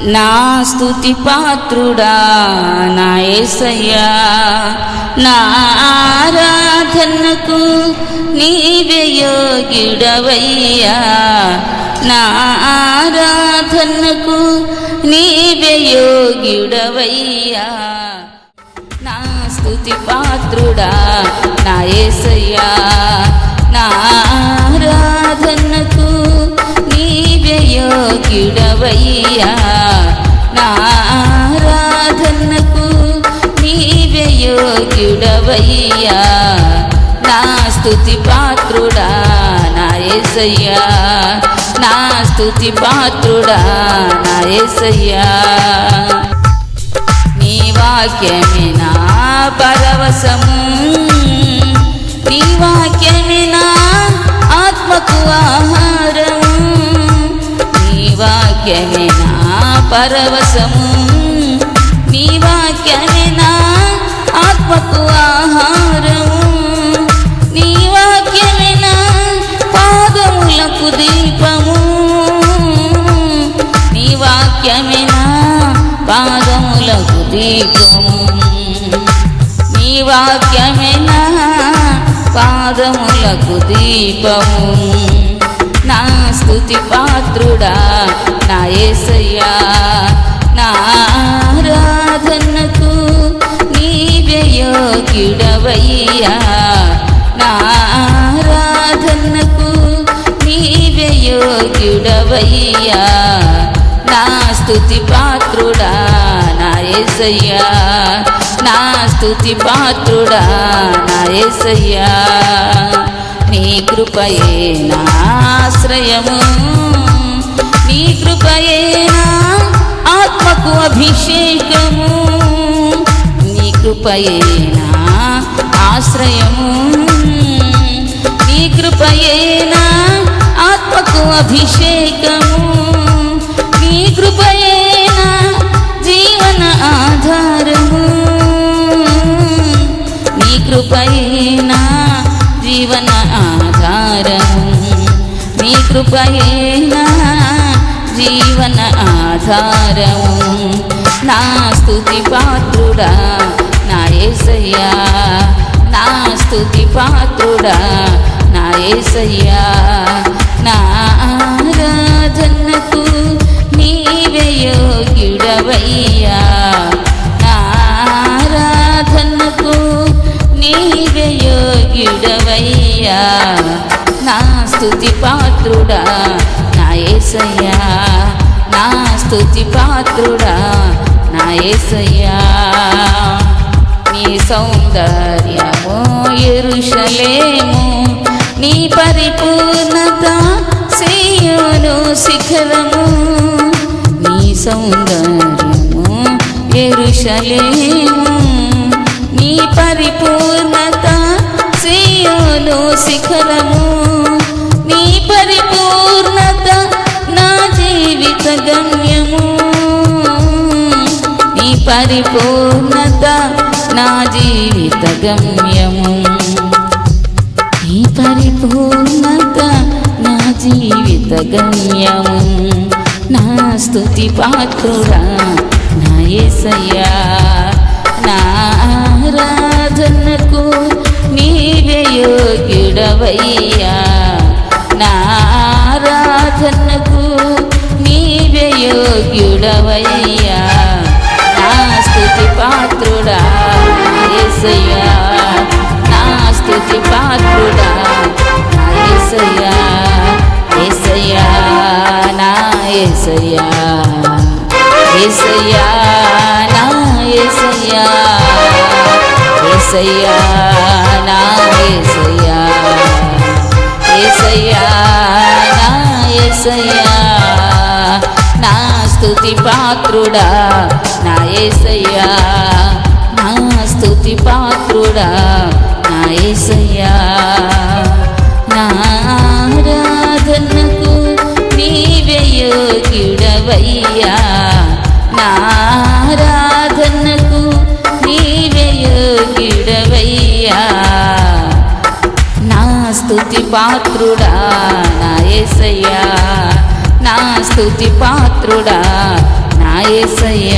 నా స్తుతి పాత్రుడా నా యేసయ్యా, నా ఆరాధనకు నీవే యోగ్యుడవయ్యా, నా ఆరాధనకు నీవే యోగ్యుడవయ్యా. నా స్తుతి పాత్రుడా నా యేసయ్యా, నా ఆరాధనకు నీవే యోగ్యుడవయ్యా, నా ఆరాధనకు నీవే యోగ్యుడవయ్యా. నా స్తుతి పాత్రుడా నా యేసయ్యా, నా స్తుతి పాత్రుడా నా యేసయ్యా. నీ వాక్యమే నా పరవశము, నీ వాక్యమే నా ఆత్మకు ఆహారము, నీ వాక్యమే నా పరవశము, నీ వాక్యమే నా ఆత్మకు ఆహారము, నీ వాక్యమే నా పాదములకు దీపము, నీ వాక్యమే నా పాదములకు దీపము, నీ వాక్యమే నా పాదములకు దీపము. నా స్తుతి పాత్రుడా నా యేసయ్యా, నా ఆరాధనకు నీవే యోగ్యుడవయ్యా, నా ఆరాధనకు నీవే యోగ్యుడవయ్యా. నా స్తుతి పాత్రుడా నా యేసయ్యా, నా స్తుతి పాత్రుడా నా యేసయ్యా. నీ కృపయే నా ఆశ్రయము, నీ కృపయే నా ఆత్మకు అభిషేకము, నీ కృపయే నా ఆశ్రయము, నీ కృపయే నా ఆత్మకు అభిషేకము, నీ కృపయే నా జీవన ఆధారము, నీ కృపయే నా జీవన ఆధారము, నీ కృపయే నా జీవన ఆధారము. నా స్తుతి పాత్రుడా నా యేసయ్యా, నా స్తుతి పాత్రుడా నా యేసయ్యా. నా ఆరాధనకు నీవే యోగ్యుడవయ్యా, నా ఆరాధనకు నీవే యోగ్యుడవయ్యా. నా స్తుతి పాత్రుడా నా యేసయ్యా, నా స్తుతి పాత్రుడా నా యేసయ్యా. నీ సౌందర్యము యెరూషలేము, నీ పరిపూర్ణత సీయోను శిఖరము, నీ సౌందర్యము యెరూషలేము, నీ పరిపూర్ణత సీయోను శిఖరము, నీ పరిపూర్ణత నా జీవిత గమ్యము, నీ పరిపూర్ణత నా జీవిత గమ్యము, నీ పరిపూర్ణత నా జీవిత గమ్యము. నా స్తుతి పాత్రుడా నా యేసయ్యా, నా ఆరాధనకు నీవే యోగ్యుడవయ్యా, నా ఆరాధనకు నీవే యోగ్యుడవయ్యా. నా స్తుతి పాత్రుడా నా యేసయ్యా, నా స్తుతి పాత్రుడా నా యేసయ్యా, యేసయ్యా నా యేసయ్యా, యేసయ్యా నా యేసయ్యా, యేసయ్యా నా యేసయ్యా, యేసయ్యా నా యేసయ్యా. నా స్తుతి పాత్రుడా నా యేసయ్యా, నా స్తుతి పాత్రుడా నా యేసయ్యా. నా ఆరాధనకు నీవే యోగ్యుడవయ్యా, నా ఆరాధనకు నీవే యోగ్యుడవయ్యా. నా స్తుతి పాత్రుడా నా యేసయ్యా, నా స్తుతి పాత్రుడా నా యేసయ్యా